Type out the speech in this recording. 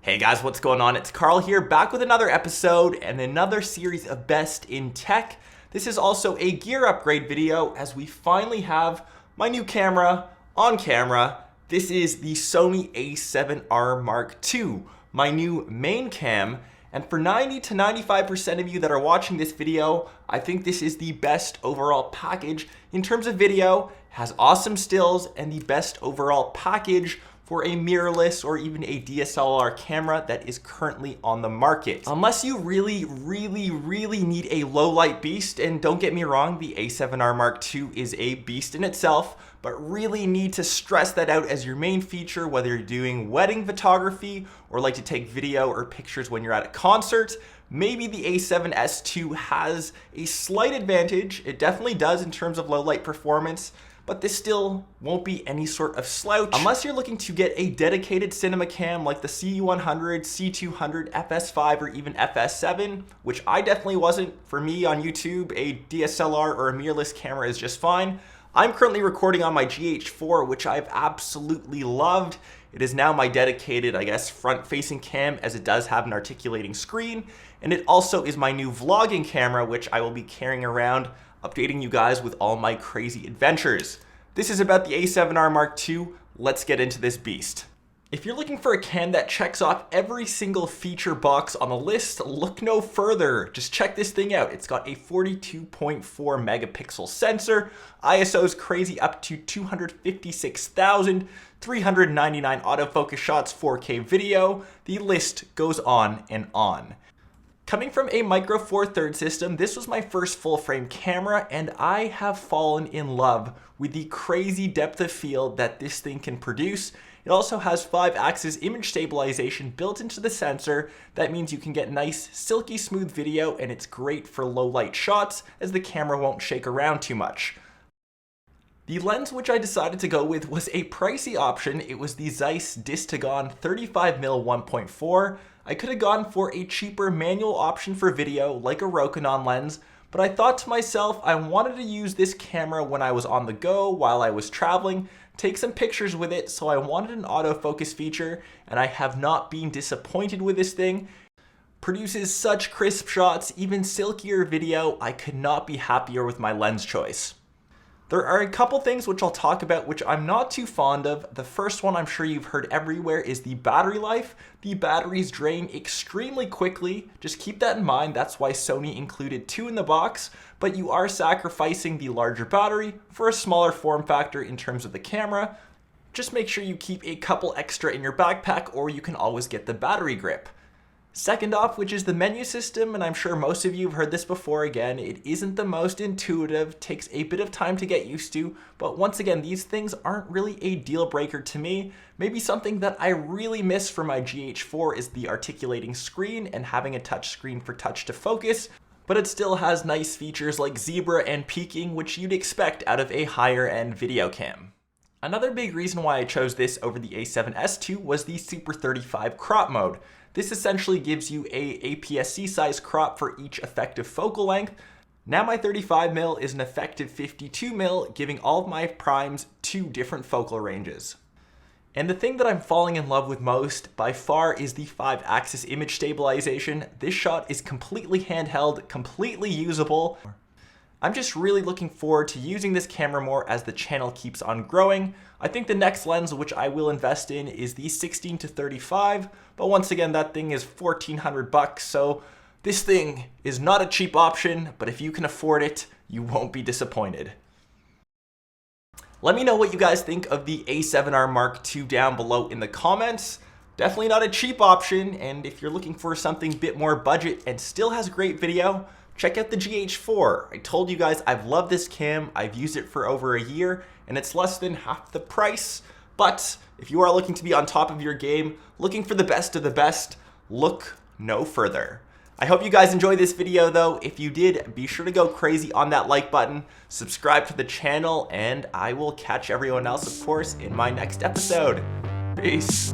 Hey guys, what's going on? It's Carl here, back with another episode and another series of Best in Tech. This is also a gear upgrade video as we finally have my new camera on camera. This is the Sony A7R Mark II, my new main cam. And for 90 to 95% of you that are watching this video, I think this is the best overall package in terms of video. It has awesome stills and the best overall package for a mirrorless or even a DSLR camera that is currently on the market. Unless you really need a low light beast, and don't get me wrong, the A7R Mark II is a beast in itself, but really need to stress that out as your main feature, whether you're doing wedding photography or like to take video or pictures when you're at a concert. Maybe the A7S II has a slight advantage. It definitely does in terms of low light performance, but this still won't be any sort of slouch unless you're looking to get a dedicated cinema cam like the C100, C200, FS5, or even FS7, which I definitely wasn't. For me on YouTube, a DSLR or a mirrorless camera is just fine. I'm currently recording on my GH4, which I've absolutely loved. It is now my dedicated, I guess, front-facing cam, as it does have an articulating screen, and it also is my new vlogging camera, which I will be carrying around, updating you guys with all my crazy adventures. This is about the A7R Mark II. Let's get into this beast. If you're looking for a cam that checks off every single feature box on the list, look no further. Just check this thing out. It's got a 42.4 megapixel sensor, ISO's crazy up to 256,399 autofocus shots, 4K video. The list goes on and on. Coming from a Micro Four Thirds system, this was my first full frame camera, and I have fallen in love with the crazy depth of field that this thing can produce. It also has 5-axis image stabilization built into the sensor. That means you can get nice, silky smooth video, and it's great for low light shots as the camera won't shake around too much. The lens which I decided to go with was a pricey option. It was the Zeiss Distagon 35mm 1.4. I could have gone for a cheaper manual option for video like a Rokinon lens, but I thought to myself I wanted to use this camera when I was on the go while I was traveling, take some pictures with it, so I wanted an autofocus feature, and I have not been disappointed with this thing. Produces such crisp shots, even silkier video. I could not be happier with my lens choice. There are a couple things which I'll talk about which I'm not too fond of. The first one I'm sure you've heard everywhere is the battery life. The batteries drain extremely quickly. Just keep that in mind. That's why Sony included 2 in the box, but you are sacrificing the larger battery for a smaller form factor in terms of the camera. Just make sure you keep a couple extra in your backpack, or you can always get the battery grip. Second off, which is the menu system, and I'm sure most of you have heard this before. Again, it isn't the most intuitive, takes a bit of time to get used to, but once again, these things aren't really a deal breaker to me. Maybe something that I really miss from my GH4 is the articulating screen and having a touch screen for touch to focus, but it still has nice features like zebra and peaking, which you'd expect out of a higher end video cam. Another big reason why I chose this over the A7S II was the Super 35 crop mode. This essentially gives you a APS-C size crop for each effective focal length. Now my 35mm is an effective 52mm, giving all of my primes 2 different focal ranges. And the thing that I'm falling in love with most by far is the 5-axis image stabilization. This shot is completely handheld, completely usable. I'm just really looking forward to using this camera more as the channel keeps on growing. I think the next lens which I will invest in is the 16 to 35, but once again that thing is $1,400, so this thing is not a cheap option, but if you can afford it, you won't be disappointed. Let me know what you guys think of the A7R Mark II down below in the comments. Definitely not a cheap option, and if you're looking for something a bit more budget and still has great video, check out the GH4. I told you guys I've loved this cam. I've used it for over a year, and it's less than half the price. But if you are looking to be on top of your game, looking for the best of the best, look no further. I hope you guys enjoyed this video though. If you did, be sure to go crazy on that like button, subscribe to the channel, and I will catch everyone else, of course, in my next episode. Peace.